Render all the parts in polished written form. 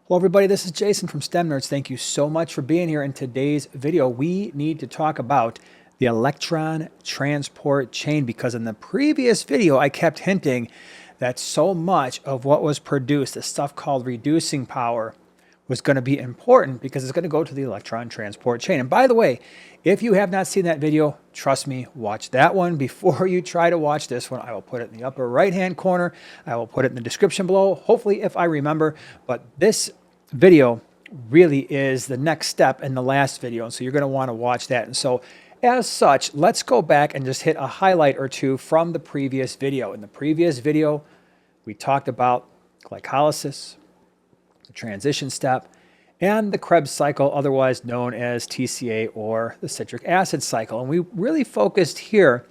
Hello everybody, this is Jason from STEM Nerds. Thank you so much for being here. In today's video, we need to talk about the electron transport chain, because in the previous video, I kept hinting that so much of what was produced, the stuff called reducing power, was going to be important because it's going to go to the electron transport chain. And by the way, if you have not seen that video, trust me, watch that one before you try to watch this one. I will put it in the upper right-hand corner. I will put it in the description below, hopefully if I remember. But this video really is the next step in the last video, and so you're going to want to watch that. And so as such, let's go back and just hit a highlight or two from the previous video. In the previous video, we talked about glycolysis, the transition step, and the Krebs cycle, otherwise known as TCA or the citric acid cycle. And we really focused here,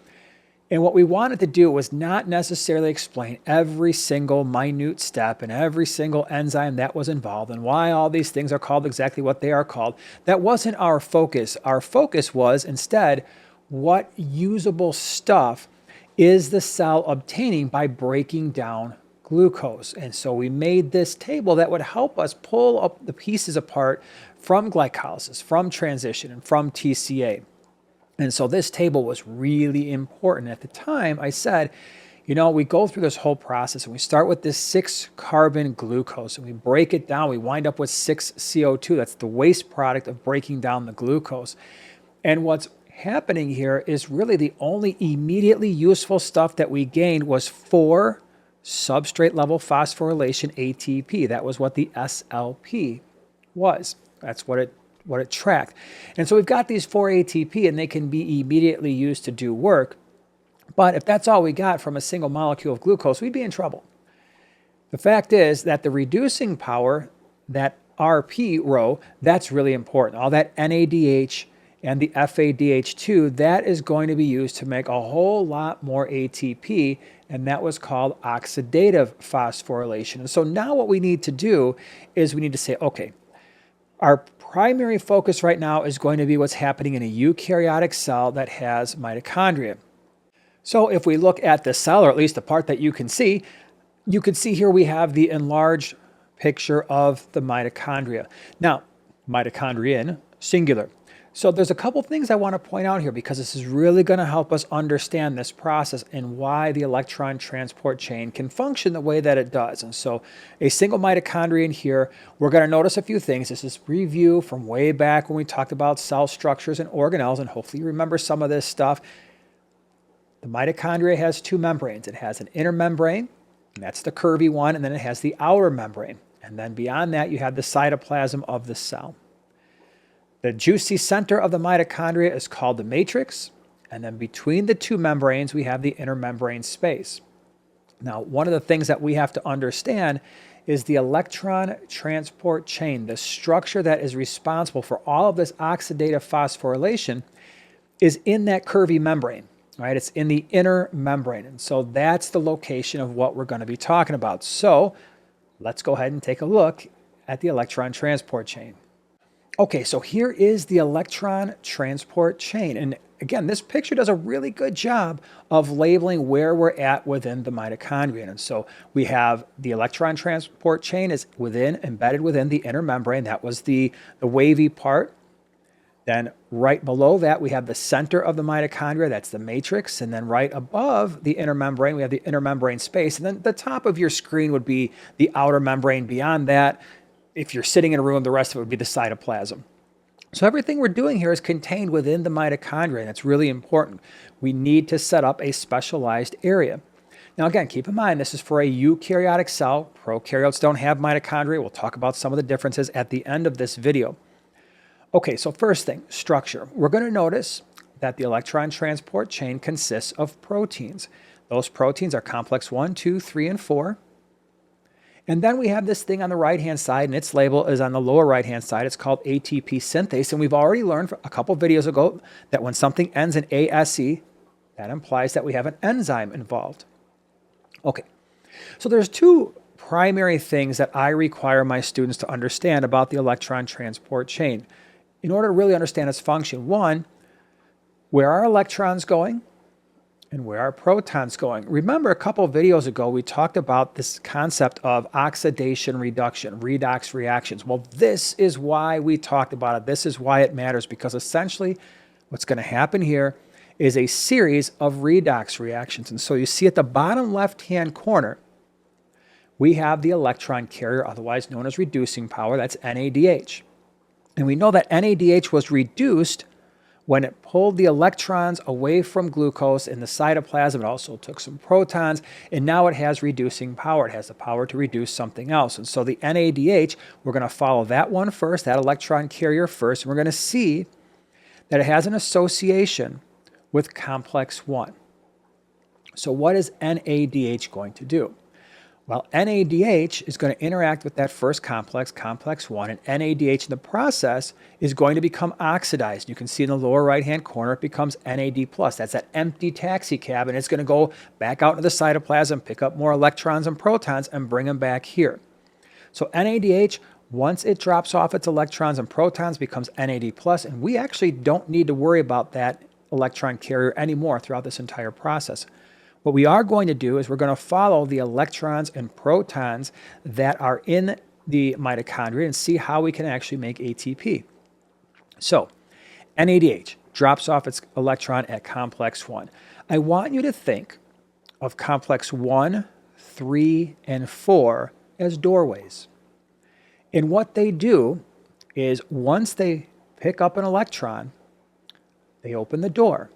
and what we wanted to do was not necessarily explain every single minute step and every single enzyme that was involved and why all these things are called exactly what they are called. That wasn't our focus. Our focus was instead, what usable stuff is the cell obtaining by breaking down glucose? And so we made this table that would help us pull up the pieces apart from glycolysis, from transition, and from TCA. And so this table was really important. At the time, I said, you know, we go through this whole process and we start with this 6-carbon glucose and we break it down. We wind up with 6CO2. That's the waste product of breaking down the glucose. And what's happening here is really the only immediately useful stuff that we gained was 4 substrate level phosphorylation ATP. That was what the SLP was. That's what it tracked. And so we've got these 4 ATP and they can be immediately used to do work. But if that's all we got from a single molecule of glucose, we'd be in trouble. The fact is that the reducing power, that RP row, that's really important. All that NADH and the FADH2, that is going to be used to make a whole lot more ATP, and that was called oxidative phosphorylation. And so now what we need to do is we need to say, okay, our primary focus right now is going to be what's happening in a eukaryotic cell that has mitochondria. So if we look at the cell, or at least the part that you can see here we have the enlarged picture of the mitochondria. Now, mitochondrion, singular. So there's a couple things I want to point out here because this is really going to help us understand this process and why the electron transport chain can function the way that it does. And so a single mitochondrion here, we're going to notice a few things. This is review from way back when we talked about cell structures and organelles, and hopefully you remember some of this stuff. The mitochondria has 2 membranes. It has an inner membrane, and that's the curvy one, and then it has the outer membrane. And then beyond that, you have the cytoplasm of the cell. The juicy center of the mitochondria is called the matrix, and then between the 2 membranes, we have the intermembrane space. Now, one of the things that we have to understand is the electron transport chain, the structure that is responsible for all of this oxidative phosphorylation, is in that curvy membrane, right? It's in the inner membrane, and so that's the location of what we're going to be talking about. So let's go ahead and take a look at the electron transport chain. Okay, so here is the electron transport chain. And again, this picture does a really good job of labeling where we're at within the mitochondria. And so we have the electron transport chain is embedded within the inner membrane. That was the wavy part. Then right below that, we have the center of the mitochondria. That's the matrix. And then right above the inner membrane, we have the intermembrane space. And then the top of your screen would be the outer membrane. Beyond that, if you're sitting in a room, the rest of it would be the cytoplasm. So everything we're doing here is contained within the mitochondria, and that's really important. We need to set up a specialized area. Now again, keep in mind, this is for a eukaryotic cell. Prokaryotes don't have mitochondria. We'll talk about some of the differences at the end of this video. Okay, so first thing, structure. We're going to notice that the electron transport chain consists of proteins. Those proteins are complex 1, 2, 3, and 4. And then we have this thing on the right-hand side, and its label is on the lower right-hand side. It's called ATP synthase, and we've already learned a couple videos ago that when something ends in ASE, that implies that we have an enzyme involved. Okay, so there's 2 primary things that I require my students to understand about the electron transport chain in order to really understand its function. 1, where are electrons going? And where are protons going? Remember a couple of videos ago, we talked about this concept of oxidation reduction, redox reactions. Well, this is why we talked about it. This is why it matters, because essentially what's going to happen here is a series of redox reactions. And so you see at the bottom left-hand corner, we have the electron carrier, otherwise known as reducing power. That's NADH. And we know that NADH was reduced when it pulled the electrons away from glucose in the cytoplasm. It also took some protons, and now it has reducing power. It has the power to reduce something else. And so the NADH, we're going to follow that one first, that electron carrier first, and we're going to see that it has an association with complex 1. So what is NADH going to do? Well, NADH is going to interact with that first complex, complex 1, and NADH in the process is going to become oxidized. You can see in the lower right-hand corner, it becomes NAD+. That's that empty taxi cab, and it's going to go back out into the cytoplasm, pick up more electrons and protons, and bring them back here. So NADH, once it drops off its electrons and protons, becomes NAD+, and we actually don't need to worry about that electron carrier anymore throughout this entire process. What we are going to do is we're going to follow the electrons and protons that are in the mitochondria and see how we can actually make ATP. So NADH drops off its electron at complex 1. I want you to think of complex 1, 3, and 4 as doorways. And what they do is once they pick up an electron, they open the door.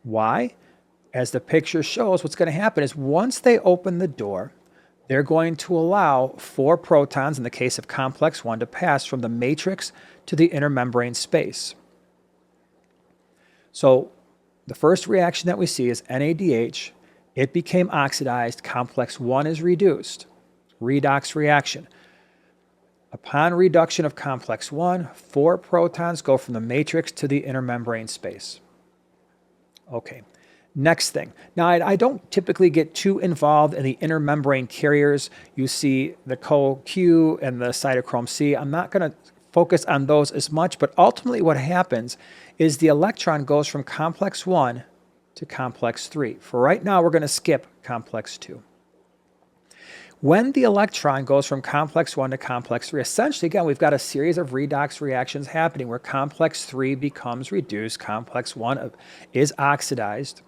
Why? As the picture shows, what's going to happen is once they open the door, they're going to allow 4 protons, in the case of complex 1, to pass from the matrix to the inner membrane space. So the first reaction that we see is NADH. It became oxidized. Complex 1 is reduced. Redox reaction. Upon reduction of complex 1, 4 protons go from the matrix to the inner membrane space. Okay. Next thing. Now, I don't typically get too involved in the inner membrane carriers. You see the CoQ and the cytochrome C. I'm not going to focus on those as much, but ultimately what happens is the electron goes from complex 1 to complex 3. For right now, we're going to skip complex 2. When the electron goes from complex 1 to complex 3, essentially, again, we've got a series of redox reactions happening where complex 3 becomes reduced, complex 1 is oxidized.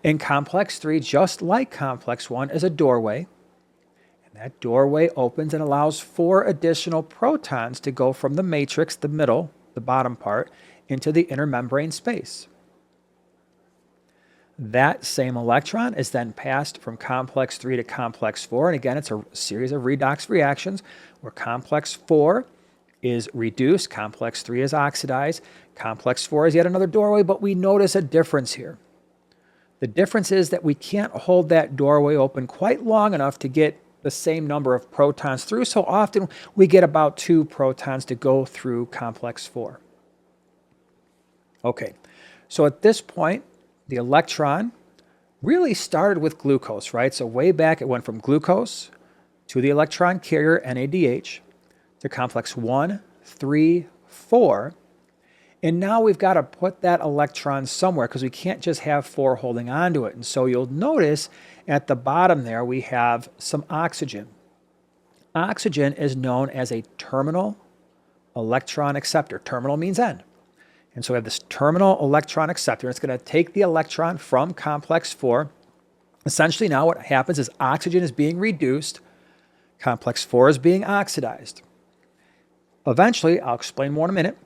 And complex 3, just like complex 1, is a doorway. And that doorway opens and allows 4 additional protons to go from the matrix, the middle, the bottom part, into the inner membrane space. That same electron is then passed from complex 3 to complex 4. And again, it's a series of redox reactions where complex 4 is reduced, complex 3 is oxidized, complex 4 is yet another doorway, but we notice a difference here. The difference is that we can't hold that doorway open quite long enough to get the same number of protons through. So often we get about 2 protons to go through complex 4. Okay, so at this point, the electron really started with glucose, right? So way back it went from glucose to the electron carrier NADH to complex 1, 3, 4. And now we've got to put that electron somewhere because we can't just have 4 holding on to it. And so you'll notice at the bottom there we have some oxygen. Oxygen is known as a terminal electron acceptor. Terminal means end. And so we have this terminal electron acceptor. It's going to take the electron from complex 4. Essentially now what happens is oxygen is being reduced. Complex 4 is being oxidized. Eventually, I'll explain more in a minute,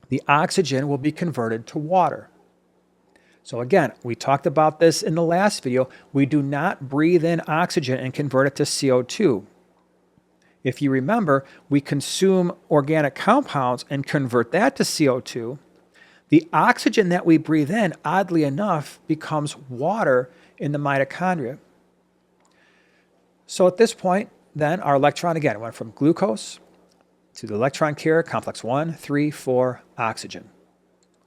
the oxygen will be converted to water. So again, we talked about this in the last video. We do not breathe in oxygen and convert it to CO2. If you remember, we consume organic compounds and convert that to CO2. The oxygen that we breathe in, oddly enough, becomes water in the mitochondria. So at this point, then our electron, again, went from glucose to the electron carrier, complex 1, 3, 4, oxygen.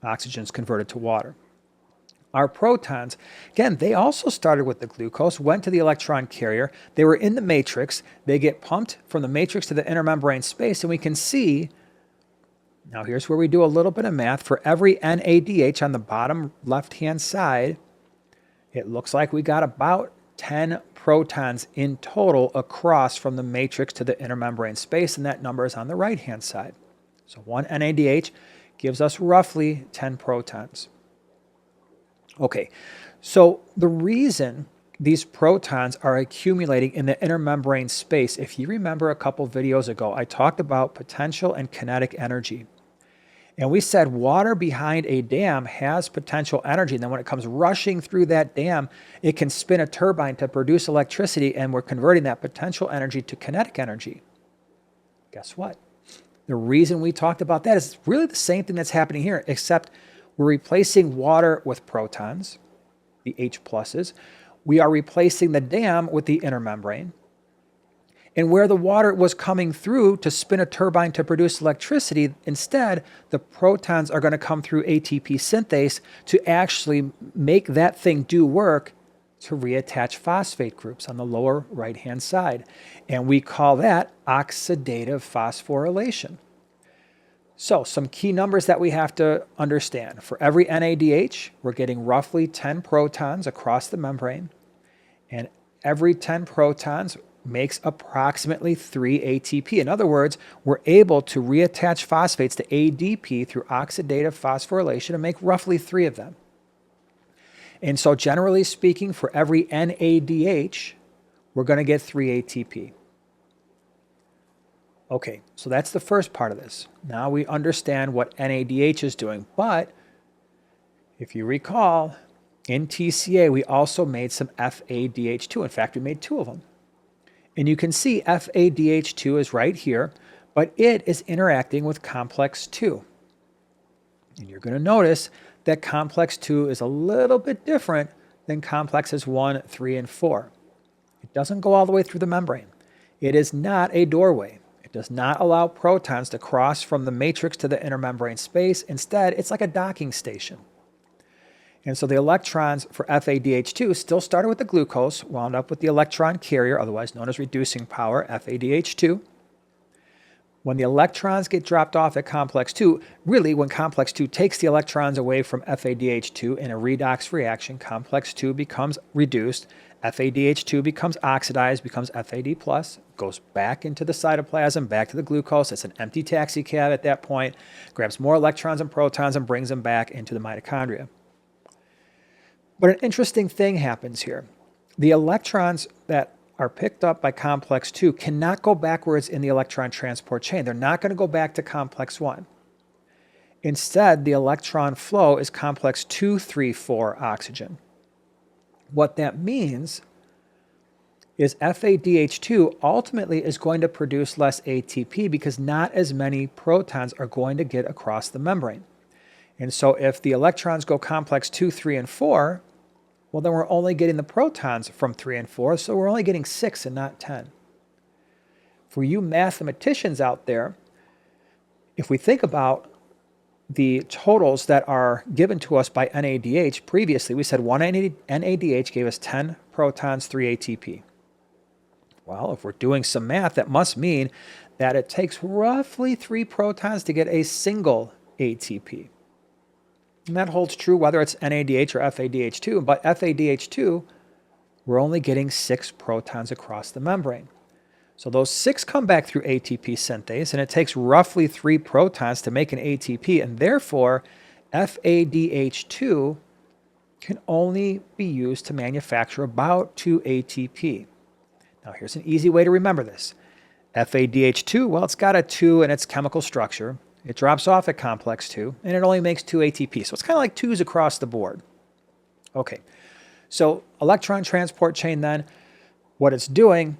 Oxygen is converted to water. Our protons, again, they also started with the glucose, went to the electron carrier. They were in the matrix. They get pumped from the matrix to the inner membrane space, and we can see, now here's where we do a little bit of math. For every NADH on the bottom left-hand side, It looks like we got about 10 protons in total across from the matrix to the inner membrane space, and that number is on the right-hand side. So one NADH gives us roughly 10 protons. Okay, so the reason these protons are accumulating in the inner membrane space, if you remember a couple videos ago, I talked about potential and kinetic energy. And we said water behind a dam has potential energy. And then when it comes rushing through that dam, it can spin a turbine to produce electricity, and we're converting that potential energy to kinetic energy. Guess what? The reason we talked about that is really the same thing that's happening here, except we're replacing water with protons, the H pluses. We are replacing the dam with the inner membrane. And where the water was coming through to spin a turbine to produce electricity, instead, the protons are going to come through ATP synthase to actually make that thing do work to reattach phosphate groups on the lower right-hand side. And we call that oxidative phosphorylation. So some key numbers that we have to understand. For every NADH, we're getting roughly 10 protons across the membrane. And every 10 protons makes approximately 3 ATP. In other words, we're able to reattach phosphates to ADP through oxidative phosphorylation and make roughly 3 of them. And so generally speaking, for every NADH, we're going to get 3 ATP. Okay, so that's the first part of this. Now we understand what NADH is doing, but if you recall, in TCA, we also made some FADH2. In fact, we made 2 of them. And you can see FADH2 is right here, but it is interacting with complex 2. And you're going to notice that complex 2 is a little bit different than complexes 1, 3, and 4. It doesn't go all the way through the membrane. It is not a doorway. It does not allow protons to cross from the matrix to the inner membrane space. Instead, it's like a docking station. And so the electrons for FADH2 still started with the glucose, wound up with the electron carrier, otherwise known as reducing power, FADH2. When the electrons get dropped off at complex 2, really when complex 2 takes the electrons away from FADH2 in a redox reaction, complex 2 becomes reduced, FADH2 becomes oxidized, becomes FAD+, goes back into the cytoplasm, back to the glucose. It's an empty taxicab at that point, grabs more electrons and protons and brings them back into the mitochondria. But an interesting thing happens here. The electrons that are picked up by complex 2 cannot go backwards in the electron transport chain. They're not going to go back to complex 1. Instead, the electron flow is complex 2, 3, 4 oxygen. What that means is FADH2 ultimately is going to produce less ATP because not as many protons are going to get across the membrane. And so if the electrons go complex 2, 3, and 4, well, then we're only getting the protons from 3 and 4, so we're only getting 6 and not 10. For you mathematicians out there, if we think about the totals that are given to us by NADH, previously we said one NADH gave us 10 protons, 3 ATP. Well, if we're doing some math, that must mean that it takes roughly 3 protons to get a single ATP. And that holds true whether it's NADH or FADH2, but FADH2, we're only getting 6 protons across the membrane. So those 6 come back through ATP synthase, and it takes roughly 3 protons to make an ATP, and therefore FADH2 can only be used to manufacture about 2 ATP. Now here's an easy way to remember this. FADH2, well, it's got a 2 in its chemical structure. It drops off at complex 2, and it only makes 2 ATP. So it's kind of like 2s across the board. Okay, so electron transport chain then, what it's doing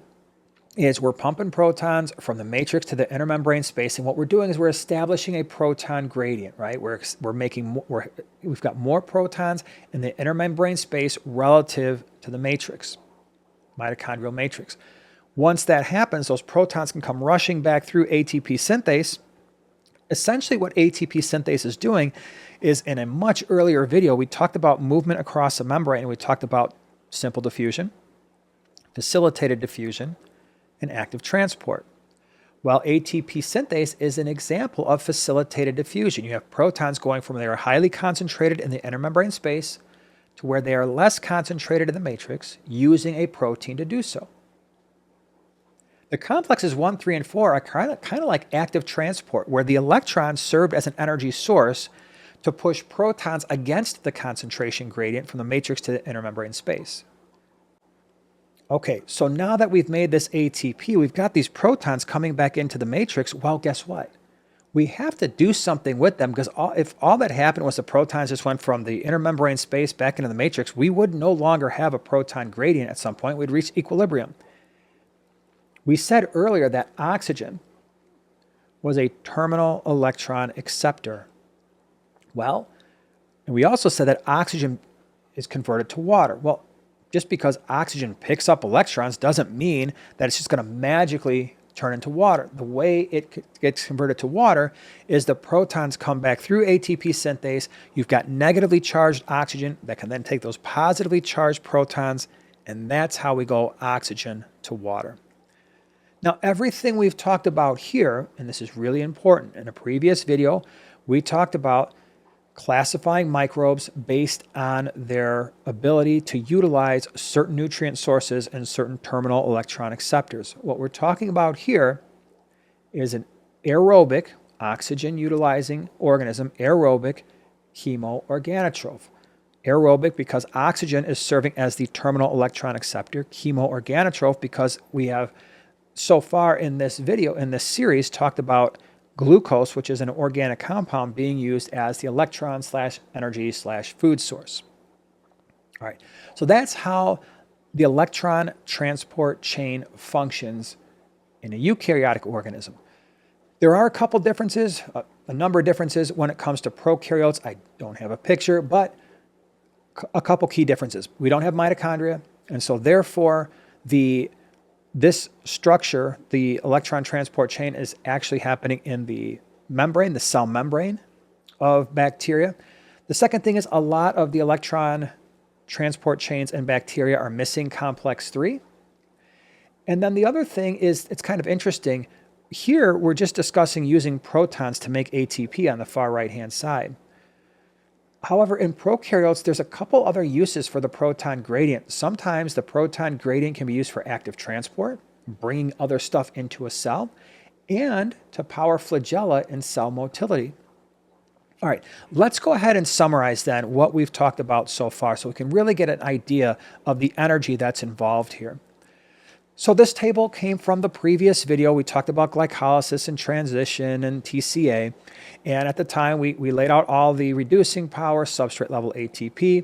is we're pumping protons from the matrix to the inner membrane space, and what we're doing is we're establishing a proton gradient, right? We've got more protons in the inner membrane space relative to the matrix, mitochondrial matrix. Once that happens, those protons can come rushing back through ATP synthase. Essentially what ATP synthase is doing is, in a much earlier video, we talked about movement across the membrane, and we talked about simple diffusion, facilitated diffusion, and active transport. Well, ATP synthase is an example of facilitated diffusion. You have protons going from they are highly concentrated in the inner membrane space to where they are less concentrated in the matrix using a protein to do so. The complexes 1, 3, and 4 are kind of like active transport, where the electrons served as an energy source to push protons against the concentration gradient from the matrix to the intermembrane space. Okay, so now that we've made this ATP, we've got these protons coming back into the matrix. Well, guess what? We have to do something with them, because if all that happened was the protons just went from the intermembrane space back into the matrix, we would no longer have a proton gradient at some point. We'd reach equilibrium. We said earlier that oxygen was a terminal electron acceptor. Well, and we also said that oxygen is converted to water. Well, just because oxygen picks up electrons doesn't mean that it's just going to magically turn into water. The way it gets converted to water is the protons come back through ATP synthase. You've got negatively charged oxygen that can then take those positively charged protons, and that's how we go oxygen to water. Now, everything we've talked about here, and this is really important, in a previous video, we talked about classifying microbes based on their ability to utilize certain nutrient sources and certain terminal electron acceptors. What we're talking about here is an aerobic, oxygen-utilizing organism, aerobic chemoorganotroph. Aerobic because oxygen is serving as the terminal electron acceptor, chemoorganotroph because we have so far in this video, in this series, talked about glucose, which is an organic compound being used as the electron / energy / food source. All right, so that's how the electron transport chain functions in a eukaryotic organism. There are a couple differences, a number of differences when it comes to prokaryotes. I don't have a picture, but a couple key differences. We don't have mitochondria, and so therefore this structure, the electron transport chain, is actually happening in the membrane, the cell membrane of bacteria. The second thing is a lot of the electron transport chains in bacteria are missing complex 3. And then the other thing is, it's kind of interesting. Here, we're just discussing using protons to make ATP on the far right-hand side. However, in prokaryotes, there's a couple other uses for the proton gradient. Sometimes the proton gradient can be used for active transport, bringing other stuff into a cell, and to power flagella in cell motility. All right, let's go ahead and summarize then what we've talked about so far so we can really get an idea of the energy that's involved here. So this table came from the previous video. We talked about glycolysis and transition and TCA. And at the time, we laid out all the reducing power, substrate level ATP.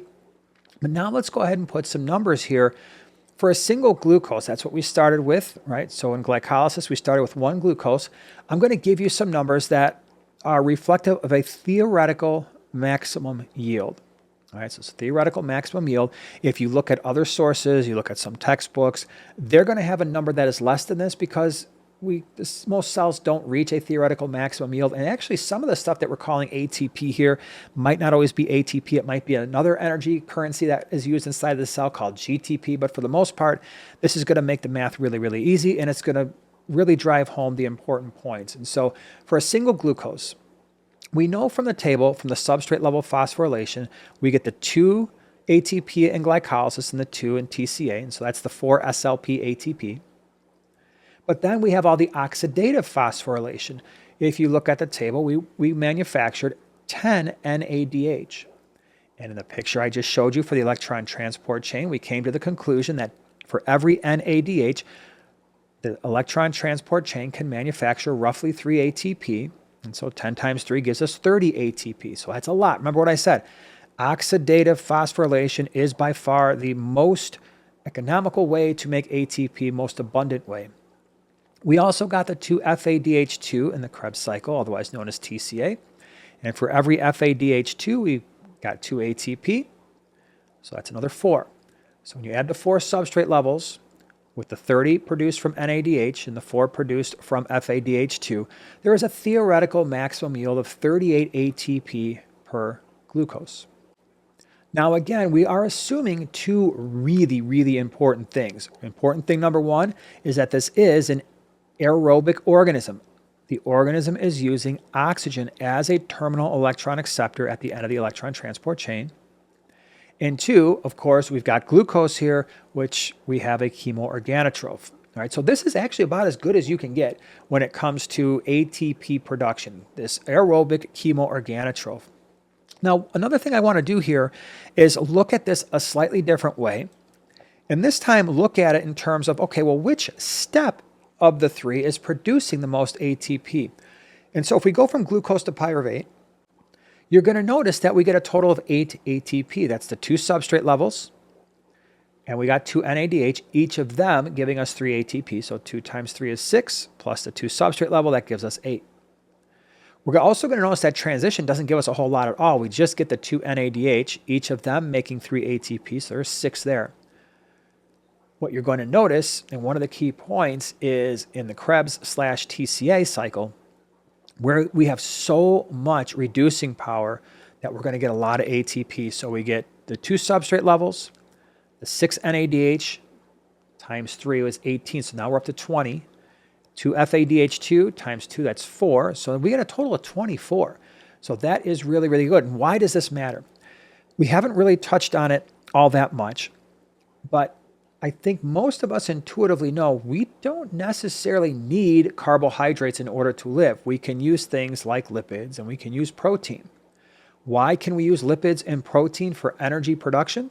But now let's go ahead and put some numbers here for a single glucose. That's what we started with, right? So in glycolysis, we started with 1 glucose. I'm going to give you some numbers that are reflective of a theoretical maximum yield. All right, so it's a theoretical maximum yield. If you look at other sources, you look at some textbooks, they're going to have a number that is less than this because most cells don't reach a theoretical maximum yield. And actually, some of the stuff that we're calling ATP here might not always be ATP. It might be another energy currency that is used inside of the cell called GTP. But for the most part, this is going to make the math really, really easy, and it's going to really drive home the important points. And so for a single glucose, we know from the table, from the substrate level phosphorylation, we get the 2 ATP in glycolysis and the 2 in TCA, and so that's the 4 SLP ATP. But then we have all the oxidative phosphorylation. If you look at the table, we manufactured 10 NADH. And in the picture I just showed you for the electron transport chain, we came to the conclusion that for every NADH, the electron transport chain can manufacture roughly 3 ATP. And so 10 times 3 gives us 30 ATP. So that's a lot. Remember what I said. Oxidative phosphorylation is by far the most economical way to make ATP, most abundant way. We also got the 2 FADH2 in the Krebs cycle, otherwise known as TCA. And for every FADH2, we got 2 ATP. So that's another 4. So when you add the 4 substrate levels, with the 30 produced from NADH and the 4 produced from FADH2, there is a theoretical maximum yield of 38 ATP per glucose. Now again, we are assuming 2 really, really important things. Important thing number 1 is that this is an aerobic organism. The organism is using oxygen as a terminal electron acceptor at the end of the electron transport chain. And 2, of course, we've got glucose here, which we have a chemoorganotroph. All right, so this is actually about as good as you can get when it comes to ATP production, this aerobic chemoorganotroph. Now, another thing I want to do here is look at this a slightly different way. And this time, look at it in terms of, okay, well, which step of the 3 is producing the most ATP? And so if we go from glucose to pyruvate, you're going to notice that we get a total of 8 ATP. That's the 2 substrate levels, and we got 2 NADH, each of them giving us 3 ATP. So 2 times 3 is 6, plus the 2 substrate level, that gives us 8. We're also going to notice that transition doesn't give us a whole lot at all. We just get the 2 NADH, each of them making 3 ATP, so there's 6 there. What you're going to notice, and one of the key points, is in the Krebs/TCA cycle, where we have so much reducing power that we're going to get a lot of ATP. So we get the 2 substrate levels, the 6 NADH times 3 was 18, so now we're up to 20. 2 FADH2 times 2, that's 4. So we get a total of 24. So that is really, really good. And why does this matter? We haven't really touched on it all that much, but I think most of us intuitively know we don't necessarily need carbohydrates in order to live. We can use things like lipids and we can use protein. Why can we use lipids and protein for energy production?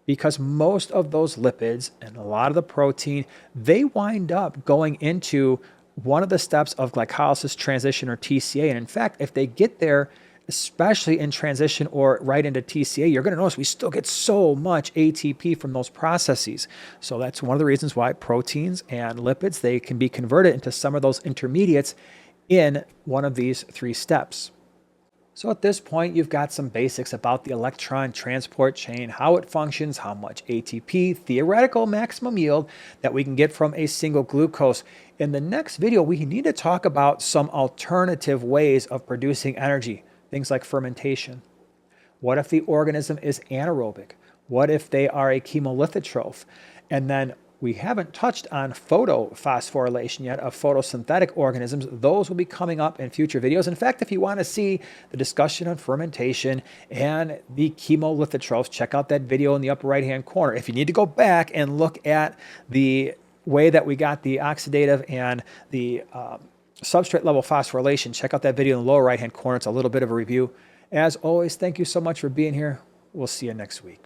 Because most of those lipids and a lot of the protein, they wind up going into one of the steps of glycolysis transition, or TCA. And in fact, if they get there, especially in transition or right into TCA, you're going to notice we still get so much ATP from those processes. So that's one of the reasons why proteins and lipids, they can be converted into some of those intermediates in one of these 3 steps. So at this point, you've got some basics about the electron transport chain, how it functions, how much ATP, theoretical maximum yield that we can get from a single glucose. In the next video, we need to talk about some alternative ways of producing energy, things like fermentation. What if the organism is anaerobic? What if they are a chemolithotroph? And then we haven't touched on photophosphorylation yet of photosynthetic organisms. Those will be coming up in future videos. In fact, if you want to see the discussion on fermentation and the chemolithotrophs, check out that video in the upper right-hand corner. If you need to go back and look at the way that we got the oxidative and the substrate level phosphorylation, check out that video in the lower right-hand corner. It's a little bit of a review. As always, thank you so much for being here. We'll see you next week.